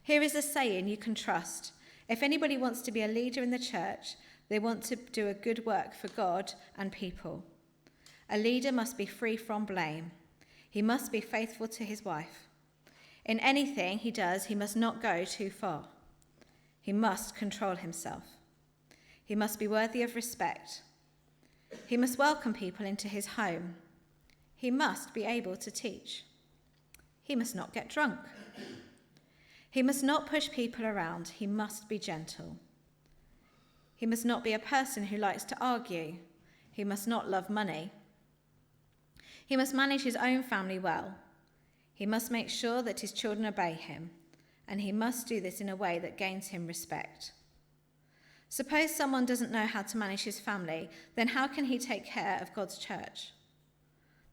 Here is a saying you can trust. If anybody wants to be a leader in the church, they want to do a good work for God and people. A leader must be free from blame. He must be faithful to his wife. In anything he does, he must not go too far. He must control himself. He must be worthy of respect. He must welcome people into his home. He must be able to teach. He must not get drunk. He must not push people around. He must be gentle. He must not be a person who likes to argue. He must not love money. He must manage his own family well. He must make sure that his children obey him, and he must do this in a way that gains him respect. Suppose someone doesn't know how to manage his family, then how can he take care of God's church?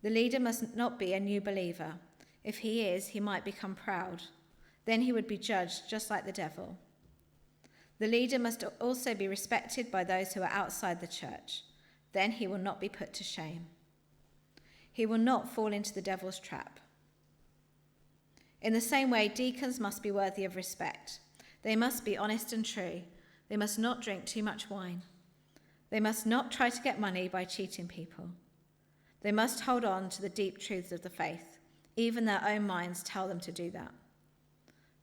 The leader must not be a new believer. If he is, he might become proud. Then he would be judged just like the devil. The leader must also be respected by those who are outside the church. Then he will not be put to shame. He will not fall into the devil's trap. In the same way, deacons must be worthy of respect. They must be honest and true. They must not drink too much wine. They must not try to get money by cheating people. They must hold on to the deep truths of the faith. Even their own minds tell them to do that.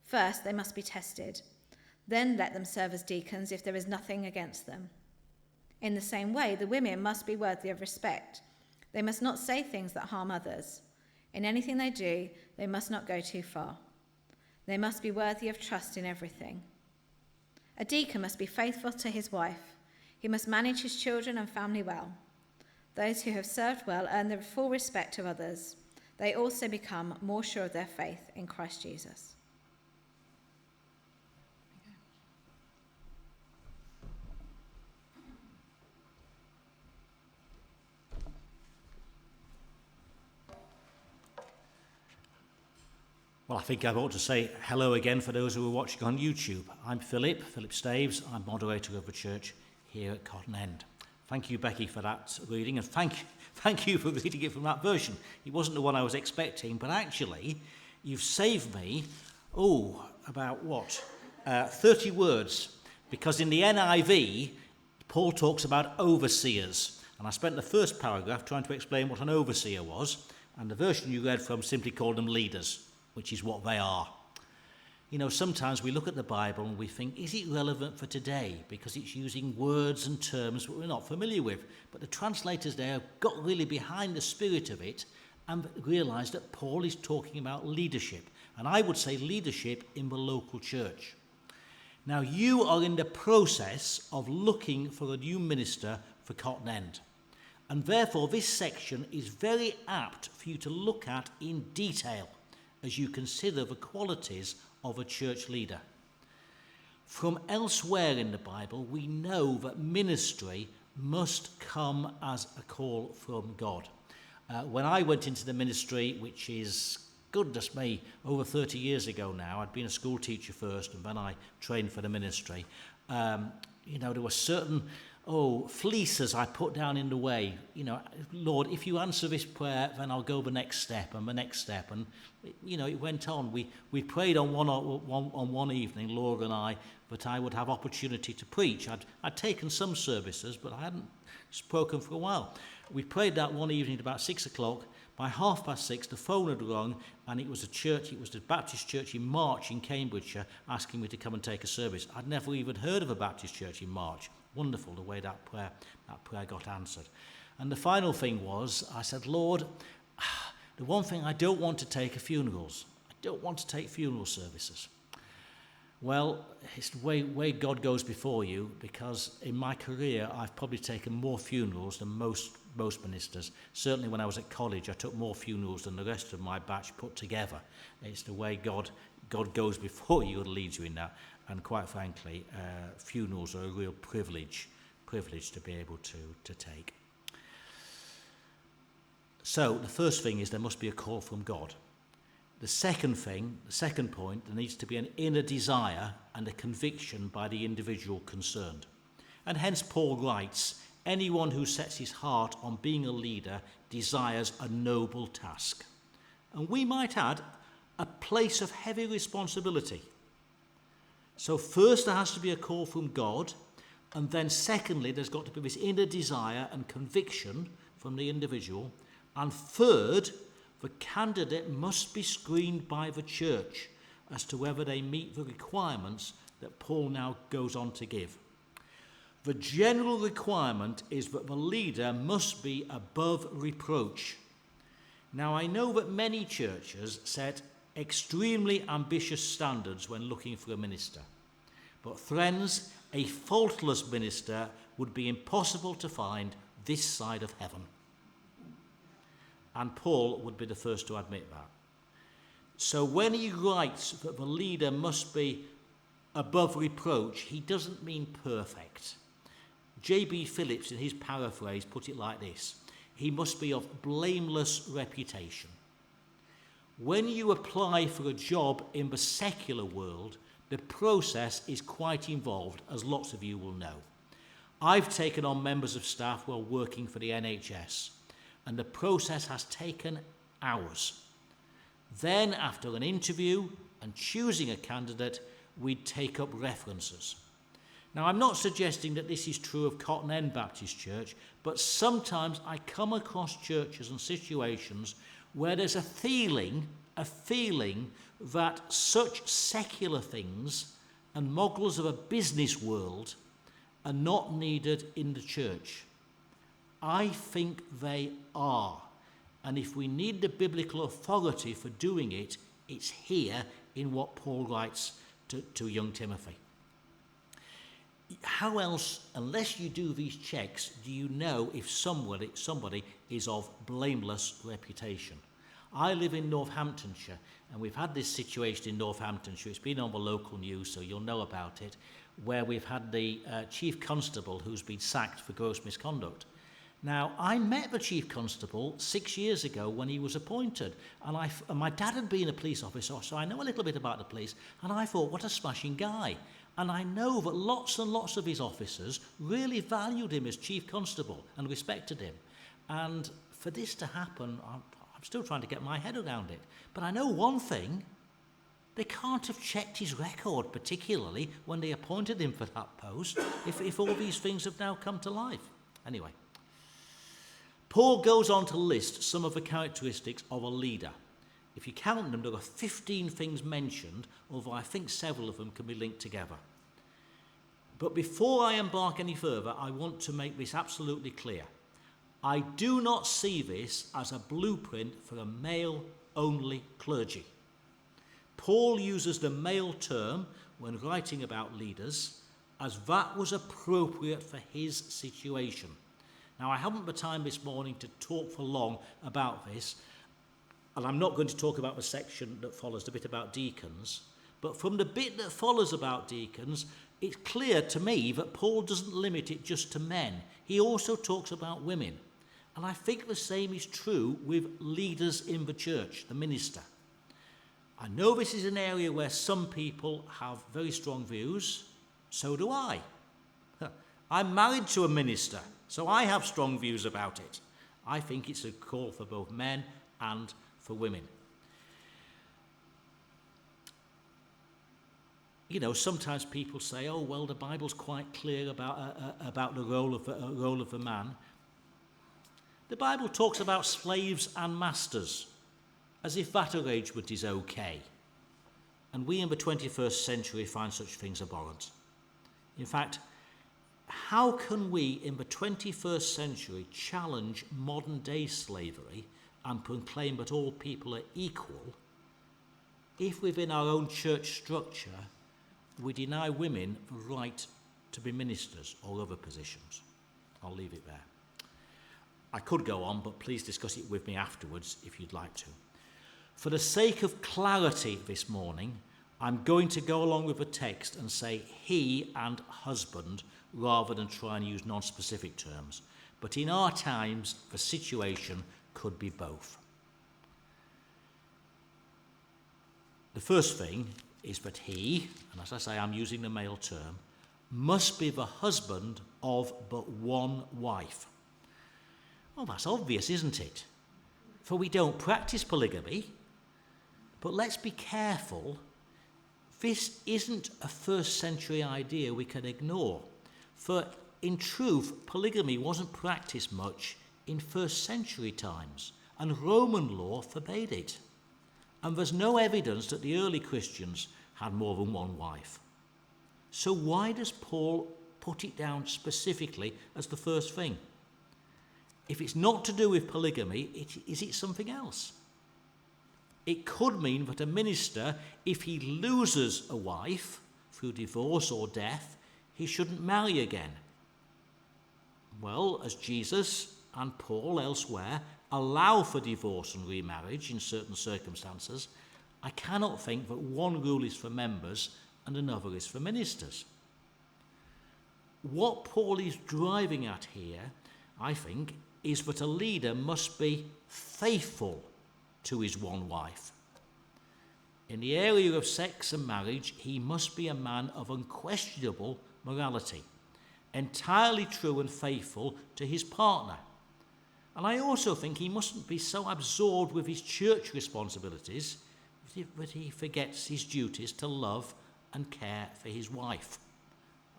First, they must be tested. Then let them serve as deacons if there is nothing against them. In the same way, the women must be worthy of respect. They must not say things that harm others. In anything they do, they must not go too far. They must be worthy of trust in everything. A deacon must be faithful to his wife. He must manage his children and family well. Those who have served well earn the full respect of others. They also become more sure of their faith in Christ Jesus. Well, I think I ought to say hello again for those who are watching on YouTube. I'm Phillip Staves. I'm moderator of the church here at Cotton End. Thank you, Becky, for that reading, and thank you for reading it from that version. It wasn't the one I was expecting, but actually, you've saved me, about 30 words, because in the NIV, Paul talks about overseers, and I spent the first paragraph trying to explain what an overseer was, and the version you read from simply called them leaders, which is what they are. You know, sometimes we look at the Bible and we think, is it relevant for today? Because it's using words and terms that we're not familiar with. But the translators there got really behind the spirit of it and realised that Paul is talking about leadership. And I would say leadership in the local church. Now, you are in the process of looking for a new minister for Cotton End. And therefore, this section is very apt for you to look at in detail as you consider the qualities of a church leader. From elsewhere in the Bible, we know that ministry must come as a call from God. When I went into the ministry, which is, goodness me, over 30 years ago now, I'd been a school teacher first and then I trained for the ministry. There were certain fleeces I put down in the way. Lord, if you answer this prayer, then I'll go the next step and the next step. And, it went on. We prayed on one evening, Laura and I, that I would have opportunity to preach. I'd taken some services, but I hadn't spoken for a while. We prayed that one evening at about 6 o'clock. By 6:30, the phone had rung, and it was the Baptist church in March in Cambridgeshire, asking me to come and take a service. I'd never even heard of a Baptist church in March. Wonderful the way that prayer got answered. And the final thing was, I said, Lord, the one thing I don't want to take are funerals. I don't want to take funeral services. Well, it's the way God goes before you, because in my career I've probably taken more funerals than most ministers. Certainly when I was at college I took more funerals than the rest of my batch put together. It's the way God goes before you and leads you in that. And quite frankly, funerals are a real privilege to be able to take. So the first thing is there must be a call from God. The second point, there needs to be an inner desire and a conviction by the individual concerned. And hence Paul writes, anyone who sets his heart on being a leader desires a noble task. And we might add, a place of heavy responsibility. So first there has to be a call from God, and then secondly there's got to be this inner desire and conviction from the individual, and third, the candidate must be screened by the church as to whether they meet the requirements that Paul now goes on to give. The general requirement is that the leader must be above reproach. Now, I know that many churches set extremely ambitious standards when looking for a minister. But friends, a faultless minister would be impossible to find this side of heaven. And Paul would be the first to admit that. So when he writes that the leader must be above reproach, he doesn't mean perfect. J.B. Phillips, in his paraphrase, put it like this: he must be of blameless reputation. When you apply for a job in the secular world, the process is quite involved, as lots of you will know. I've taken on members of staff while working for the NHS, and the process has taken hours. Then, after an interview and choosing a candidate, we'd take up references. Now, I'm not suggesting that this is true of Cotton End Baptist Church, but sometimes I come across churches and situations where there's a feeling that such secular things and models of a business world are not needed in the church. I think they are. And if we need the biblical authority for doing it, it's here in what Paul writes to young Timothy. How else, unless you do these checks, do you know if somebody is of blameless reputation? I live in Northamptonshire, and we've had this situation in Northamptonshire. It's been on the local news, so you'll know about it, where we've had the chief constable who's been sacked for gross misconduct. Now, I met the chief constable 6 years ago when he was appointed, and my dad had been a police officer, so I know a little bit about the police, and I thought, what a smashing guy. And I know that lots and lots of his officers really valued him as chief constable and respected him. And for this to happen, I'm still trying to get my head around it. But I know one thing: they can't have checked his record, particularly when they appointed him for that post, if all these things have now come to life. Anyway, Paul goes on to list some of the characteristics of a leader. If you count them, there are 15 things mentioned, although I think several of them can be linked together. But before I embark any further, I want to make this absolutely clear. I do not see this as a blueprint for a male-only clergy. Paul uses the male term when writing about leaders, as that was appropriate for his situation. Now, I haven't the time this morning to talk for long about this, and I'm not going to talk about the section that follows, the bit about deacons. But from the bit that follows about deacons, it's clear to me that Paul doesn't limit it just to men. He also talks about women. And I think the same is true with leaders in the church, the minister. I know this is an area where some people have very strong views. So do I. I'm married to a minister, so I have strong views about it. I think it's a call for both men and for women. You know, sometimes people say, "Oh, well, the Bible's quite clear about the role of the man." The Bible talks about slaves and masters, as if that arrangement is okay. And we in the 21st century find such things abhorrent. In fact, how can we in the 21st century challenge modern-day slavery and proclaim that all people are equal if within our own church structure we deny women the right to be ministers or other positions? I'll leave it there. I could go on, but please discuss it with me afterwards if you'd like to. For the sake of clarity this morning, I'm going to go along with the text and say he and husband rather than try and use non-specific terms. But in our times, the situation could be both. The first thing is that he, and as I say, I'm using the male term, must be the husband of but one wife. Well, that's obvious, isn't it? For we don't practice polygamy. But let's be careful. this isn't a first century idea we can ignore. For in truth, polygamy wasn't practiced much in first century times, and Roman law forbade it. And there's no evidence that the early Christians had more than one wife. So why does Paul put it down specifically as the first thing? If it's not to do with polygamy, is it something else? It could mean that a minister, if he loses a wife through divorce or death, he shouldn't marry again. Well, as Jesus and Paul elsewhere allow for divorce and remarriage in certain circumstances, I cannot think that one rule is for members and another is for ministers. What Paul is driving at here, I think, is that a leader must be faithful to his one wife. In the area of sex and marriage, he must be a man of unquestionable morality, entirely true and faithful to his partner. And I also think he mustn't be so absorbed with his church responsibilities that he forgets his duties to love and care for his wife.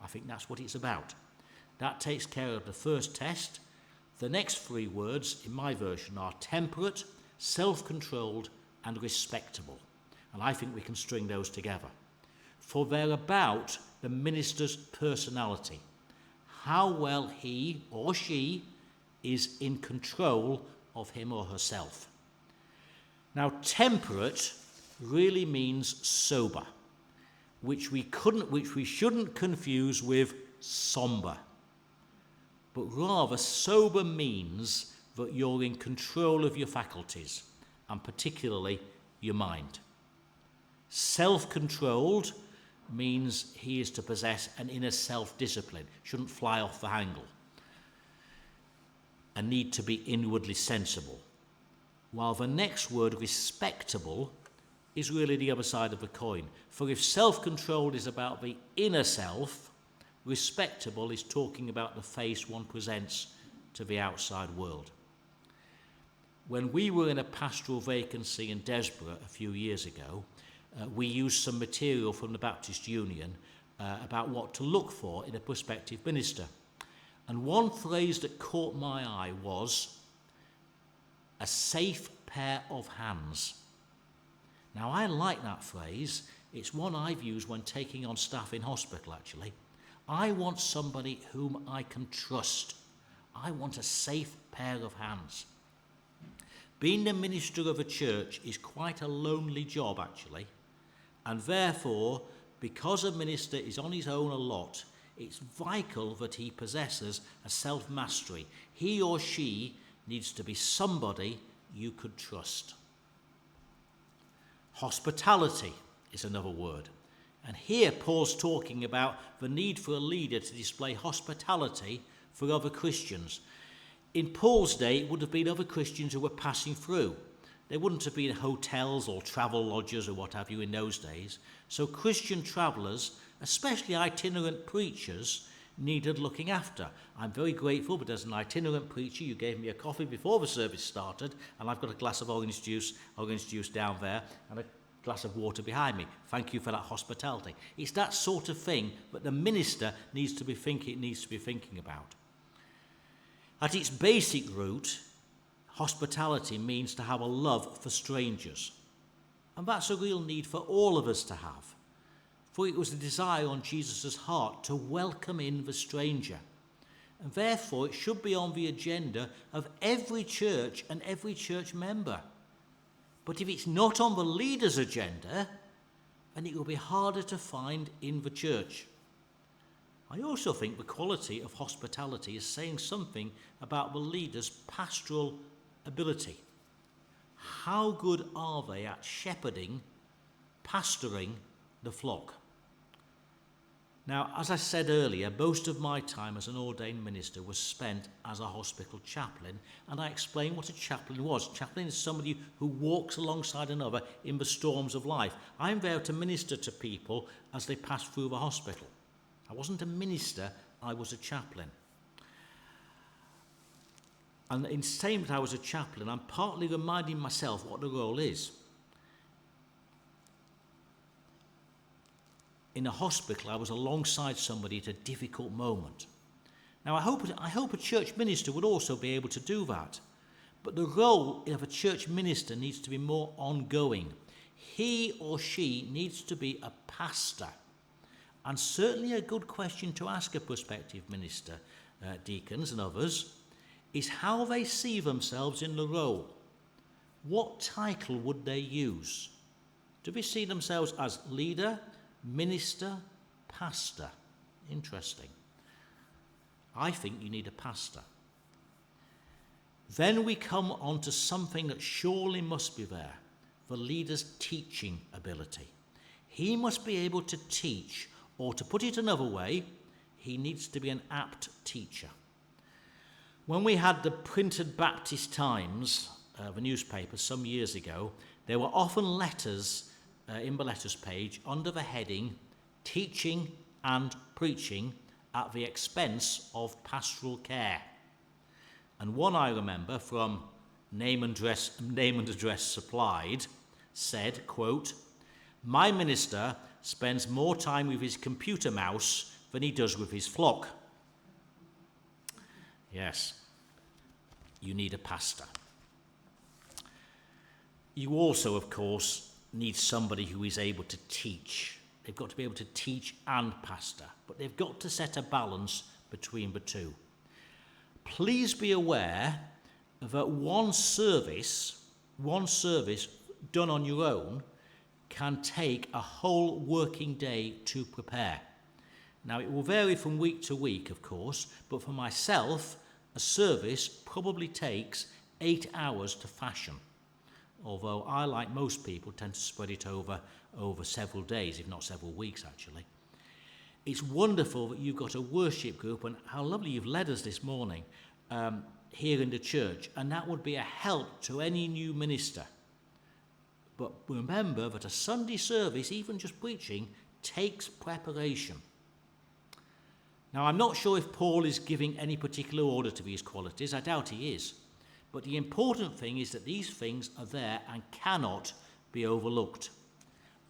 I think that's what it's about. That takes care of the first test. The next three words in my version are temperate, self-controlled, and respectable. And I think we can string those together. For they're about the minister's personality, how well he or she is in control of him or herself. Now, temperate really means sober, which we shouldn't confuse with somber. But rather, sober means that you're in control of your faculties, and particularly your mind. Self-controlled means he is to possess an inner self-discipline, shouldn't fly off the handle, and need to be inwardly sensible. While the next word, respectable, is really the other side of the coin. For if self-controlled is about the inner self, respectable is talking about the face one presents to the outside world. When we were in a pastoral vacancy in Desborough a few years ago, we used some material from the Baptist Union about what to look for in a prospective minister. And one phrase that caught my eye was a safe pair of hands. Now, I like that phrase. It's one I've used when taking on staff in hospital, actually. I want somebody whom I can trust. I want a safe pair of hands. Being the minister of a church is quite a lonely job, actually. And therefore, because a minister is on his own a lot, it's vital that he possesses a self-mastery. He or she needs to be somebody you could trust. Hospitality is another word. And here Paul's talking about the need for a leader to display hospitality for other Christians. In Paul's day, it would have been other Christians who were passing through. There wouldn't have been hotels or travel lodges or what have you in those days. So Christian travellers, especially itinerant preachers, needed looking after. I'm very grateful, but as an itinerant preacher, you gave me a coffee before the service started, and I've got a glass of orange juice down there, and a glass of water behind me. Thank you for that hospitality. It's that sort of thing that the minister needs to be thinking about. At its basic root, hospitality means to have a love for strangers. And that's a real need for all of us to have. For it was the desire on Jesus' heart to welcome in the stranger. And therefore it should be on the agenda of every church and every church member. But if it's not on the leader's agenda, then it will be harder to find in the church. I also think the quality of hospitality is saying something about the leader's pastoral ability. How good are they at shepherding, pastoring the flock? Now, as I said earlier, most of my time as an ordained minister was spent as a hospital chaplain, and I explained what a chaplain was. Chaplain is somebody who walks alongside another in the storms of life. I'm there to minister to people as they pass through the hospital. I wasn't a minister, I was a chaplain. And in saying that I was a chaplain, I'm partly reminding myself what the role is. in a hospital, I was alongside somebody at a difficult moment. Now, I hope a church minister would also be able to do that. But the role of a church minister needs to be more ongoing. He or she needs to be a pastor. And certainly a good question to ask a prospective minister, deacons and others, is how they see themselves in the role. What title would they use? Do they see themselves as leader, minister, pastor? Interesting. I think you need a pastor. Then we come on to something that surely must be there, the leader's teaching ability. He must be able to teach, or to put it another way, he needs to be an apt teacher. When we had the printed Baptist Times, the newspaper, some years ago, there were often letters in the letters page under the heading, Teaching and Preaching at the Expense of Pastoral Care. And one I remember from Name and Address Supplied said, quote, "My minister spends more time with his computer mouse than he does with his flock." Yes, you need a pastor. You also, of course, need somebody who is able to teach. They've got to be able to teach and pastor, but they've got to set a balance between the two. Please be aware that one service done on your own can take a whole working day to prepare. Now, it will vary from week to week, of course, but for myself, a service probably takes 8 hours to fashion, although I, like most people, tend to spread it over several days, if not several weeks, actually. It's wonderful that you've got a worship group, and how lovely you've led us this morning here in the church, and that would be a help to any new minister. But remember that a Sunday service, even just preaching, takes preparation. Now, I'm not sure if Paul is giving any particular order to these qualities. I doubt he is. But the important thing is that these things are there and cannot be overlooked.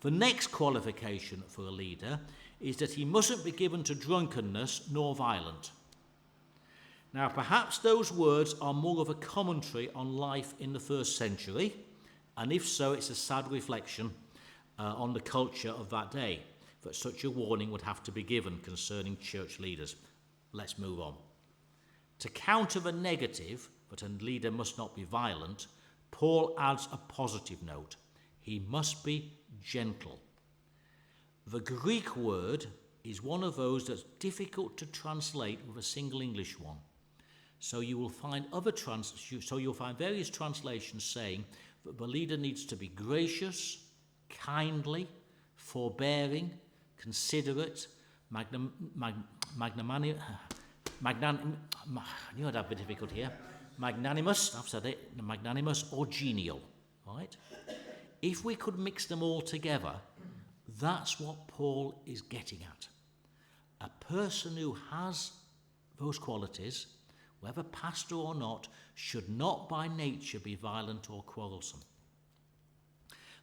The next qualification for a leader is that he mustn't be given to drunkenness nor violent. Now, perhaps those words are more of a commentary on life in the first century, and if so, it's a sad reflection on the culture of that day, that such a warning would have to be given concerning church leaders. Let's move on. To counter the negative, that a leader must not be violent, Paul adds a positive note. He must be gentle. The Greek word is one of those that's difficult to translate with a single English one. So you'll find various translations saying that the leader needs to be gracious, kindly, forbearing, considerate, magnanimous, I knew I'd have a bit difficult here. Magnanimous, I've said it, magnanimous or genial, right? If we could mix them all together, that's what Paul is getting at. A person who has those qualities, whether pastor or not, should not by nature be violent or quarrelsome.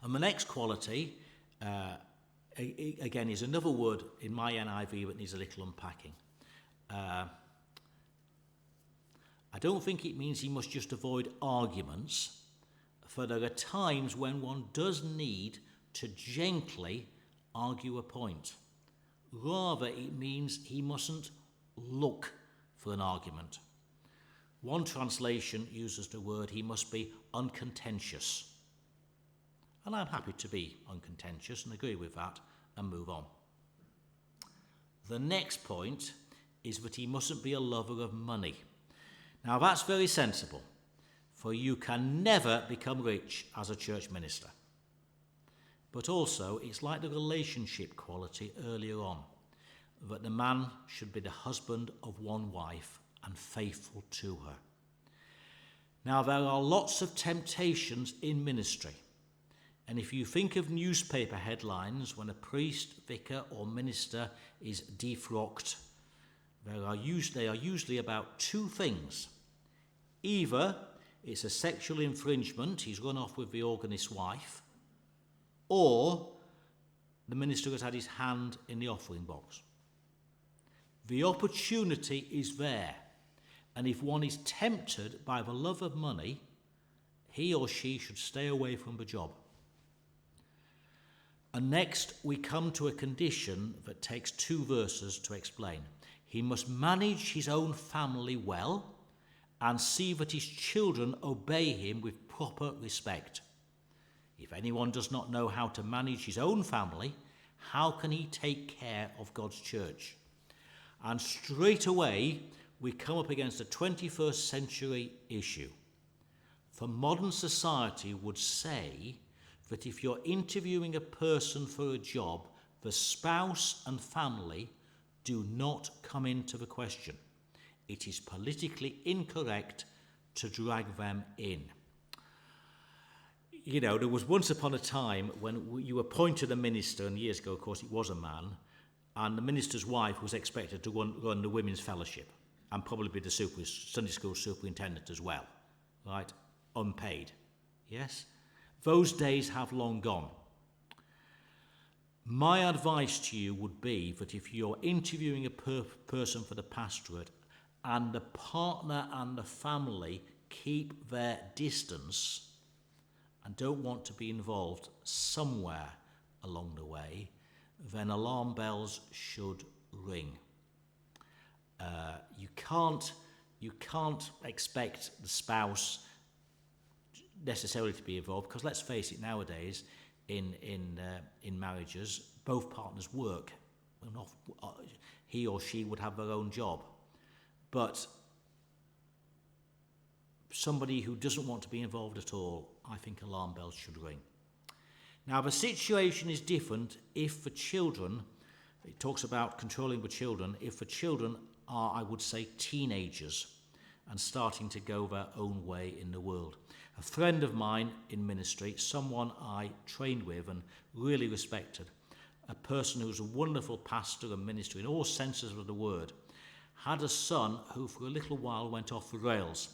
And the next quality, again, is another word in my NIV that needs a little unpacking. I don't think it means he must just avoid arguments, for there are times when one does need to gently argue a point. Rather, it means he mustn't look for an argument. One translation uses the word he must be uncontentious. And I'm happy to be uncontentious and agree with that and move on. The next point is that he mustn't be a lover of money. Now, that's very sensible, for you can never become rich as a church minister. But also, it's like the relationship quality earlier on, that the man should be the husband of one wife and faithful to her. Now, there are lots of temptations in ministry, and if you think of newspaper headlines when a priest, vicar or minister is defrocked, they are usually about two things. Either it's a sexual infringement, he's run off with the organist's wife, or the minister has had his hand in the offering box. The opportunity is there, and if one is tempted by the love of money, he or she should stay away from the job. And next, we come to a condition that takes 2 verses to explain. He must manage his own family well and see that his children obey him with proper respect. If anyone does not know how to manage his own family, how can he take care of God's church? And straight away, we come up against a 21st century issue. For modern society would say that if you're interviewing a person for a job, the spouse and family do not come into the question. It is politically incorrect to drag them in. You know, there was once upon a time when you appointed a minister, and years ago, of course, it was a man, and the minister's wife was expected to run the women's fellowship and probably be the Sunday school superintendent as well, right? Unpaid, yes? Those days have long gone. My advice to you would be that if you're interviewing a person for the pastorate and the partner and the family keep their distance and don't want to be involved somewhere along the way, then alarm bells should ring. You can't expect the spouse necessarily to be involved, because let's face it, nowadays in marriages, both partners work. He or she would have their own job, but somebody who doesn't want to be involved at all, I think alarm bells should ring. Now, the situation is different if the children, it talks about controlling the children, if the children are, I would say, teenagers and starting to go their own way in the world. A friend of mine in ministry, someone I trained with and really respected, a person who was a wonderful pastor and minister in all senses of the word, had a son who for a little while went off the rails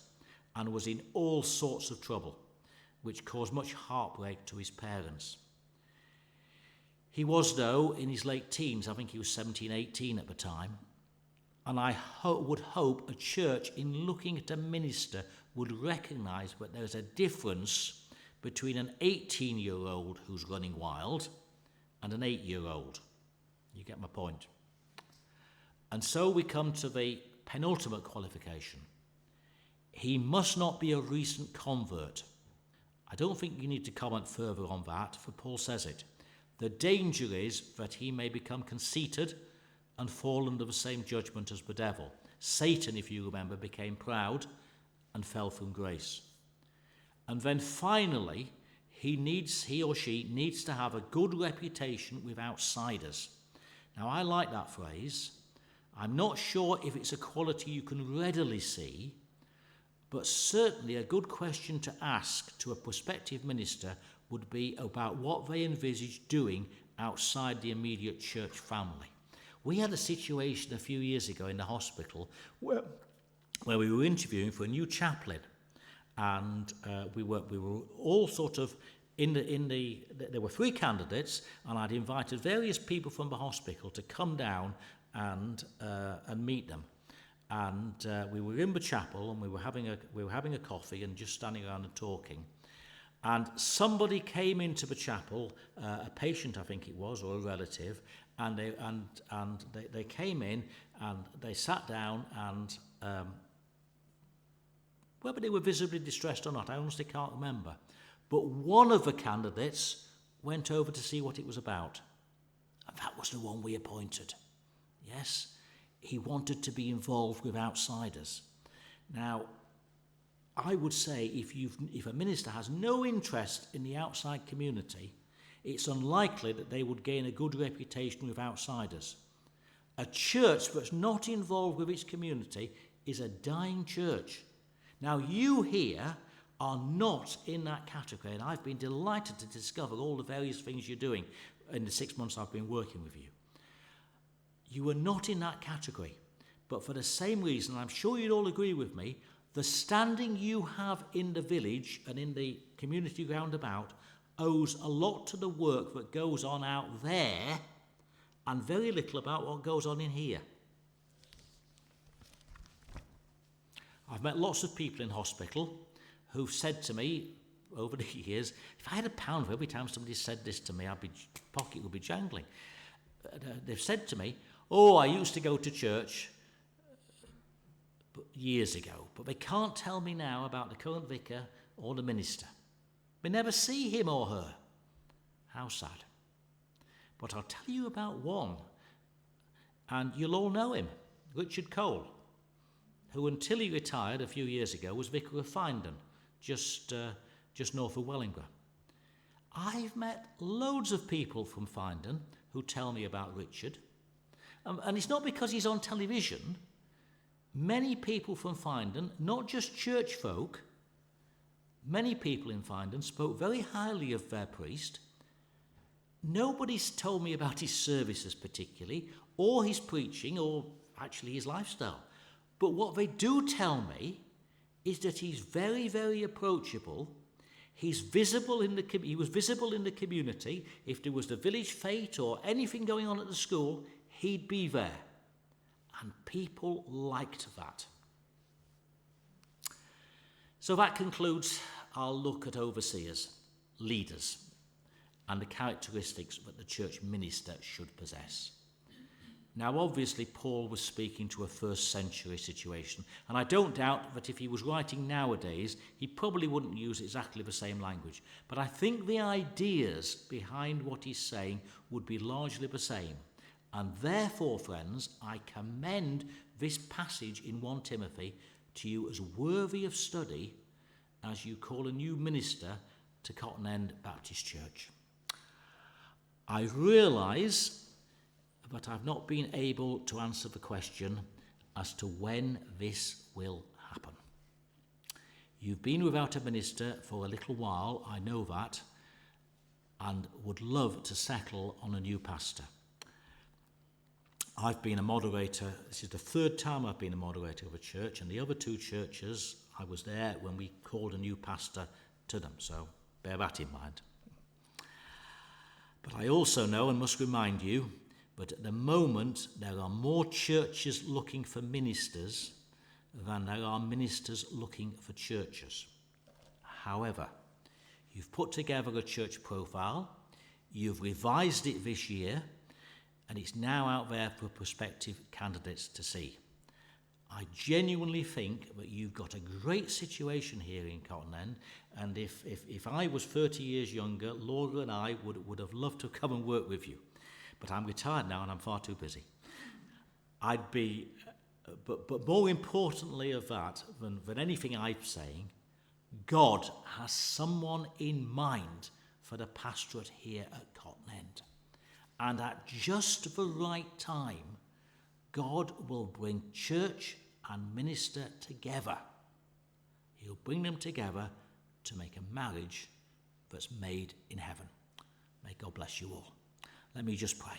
and was in all sorts of trouble, which caused much heartbreak to his parents. He was, though, in his late teens. I think he was 17, 18 at the time. And I would hope a church, in looking at a minister, would recognise that there's a difference between an 18-year-old who's running wild and an 8-year-old. You get my point? And so we come to the penultimate qualification. He must not be a recent convert. I don't think you need to comment further on that, for Paul says it. The danger is that he may become conceited and fall under the same judgment as the devil. Satan, if you remember, became proud and fell from grace. And then finally, he or she needs to have a good reputation with outsiders. Now, I like that phrase. I'm not sure if it's a quality you can readily see, but certainly a good question to ask to a prospective minister would be about what they envisage doing outside the immediate church family. We had a situation a few years ago in the hospital where we were interviewing for a new chaplain, and we were all sort of there were 3 candidates, and I'd invited various people from the hospital to come down and meet them. And we were in the chapel, and we were having a coffee and just standing around and talking. And somebody came into the chapel, a patient I think it was, or a relative, and they came in and they sat down, and whether they were visibly distressed or not, I honestly can't remember. But one of the candidates went over to see what it was about, and that was the one we appointed. Yes, he wanted to be involved with outsiders. Now, I would say if a minister has no interest in the outside community, it's unlikely that they would gain a good reputation with outsiders. A church that's not involved with its community is a dying church. Now, you here are not in that category, and I've been delighted to discover all the various things you're doing in the 6 months I've been working with you. You are not in that category, but for the same reason, I'm sure you'd all agree with me, the standing you have in the village and in the community round about owes a lot to the work that goes on out there and very little about what goes on in here. I've met lots of people in hospital who've said to me over the years, if I had £1 for every time somebody said this to me, pocket would be jangling. They've said to me, oh, I used to go to church years ago, but they can't tell me now about the current vicar or the minister. They never see him or her. How sad. But I'll tell you about one, and you'll all know him, Richard Cole, who until he retired a few years ago was vicar of Findon, just north of Wellingborough. I've met loads of people from Findon who tell me about Richard, and it's not because he's on television. Many people from Findon, not just church folk, many people in Findon spoke very highly of their priest. Nobody's told me about his services particularly, or his preaching, or actually his lifestyle. But what they do tell me is that he's very, very approachable. He was visible in the community. If there was the village fete or anything going on at the school, he'd be there. And people liked that. So that concludes our look at overseers, leaders, and the characteristics that the church minister should possess. Now, obviously, Paul was speaking to a first century situation, and I don't doubt that if he was writing nowadays, he probably wouldn't use exactly the same language. But I think the ideas behind what he's saying would be largely the same. And therefore, friends, I commend this passage in 1 Timothy to you as worthy of study as you call a new minister to Cotton End Baptist Church. I realise that I've not been able to answer the question as to when this will happen. You've been without a minister for a little while, I know that, and would love to settle on a new pastor. I've been a moderator. This is the third time I've been a moderator of a church, and the other two churches, I was there when we called a new pastor to them, so bear that in mind. But I also know and must remind you that at the moment there are more churches looking for ministers than there are ministers looking for churches. However, you've put together a church profile, you've revised it this year, and it's now out there for prospective candidates to see. I genuinely think that you've got a great situation here in Cotton End, and if I was 30 years younger, Laura and I would have loved to come and work with you. But I'm retired now and I'm far too busy. But more importantly of that than anything I'm saying, God has someone in mind for the pastorate here at Cotton End. And at just the right time, God will bring church and minister together. He'll bring them together to make a marriage that's made in heaven. May God bless you all. Let me just pray.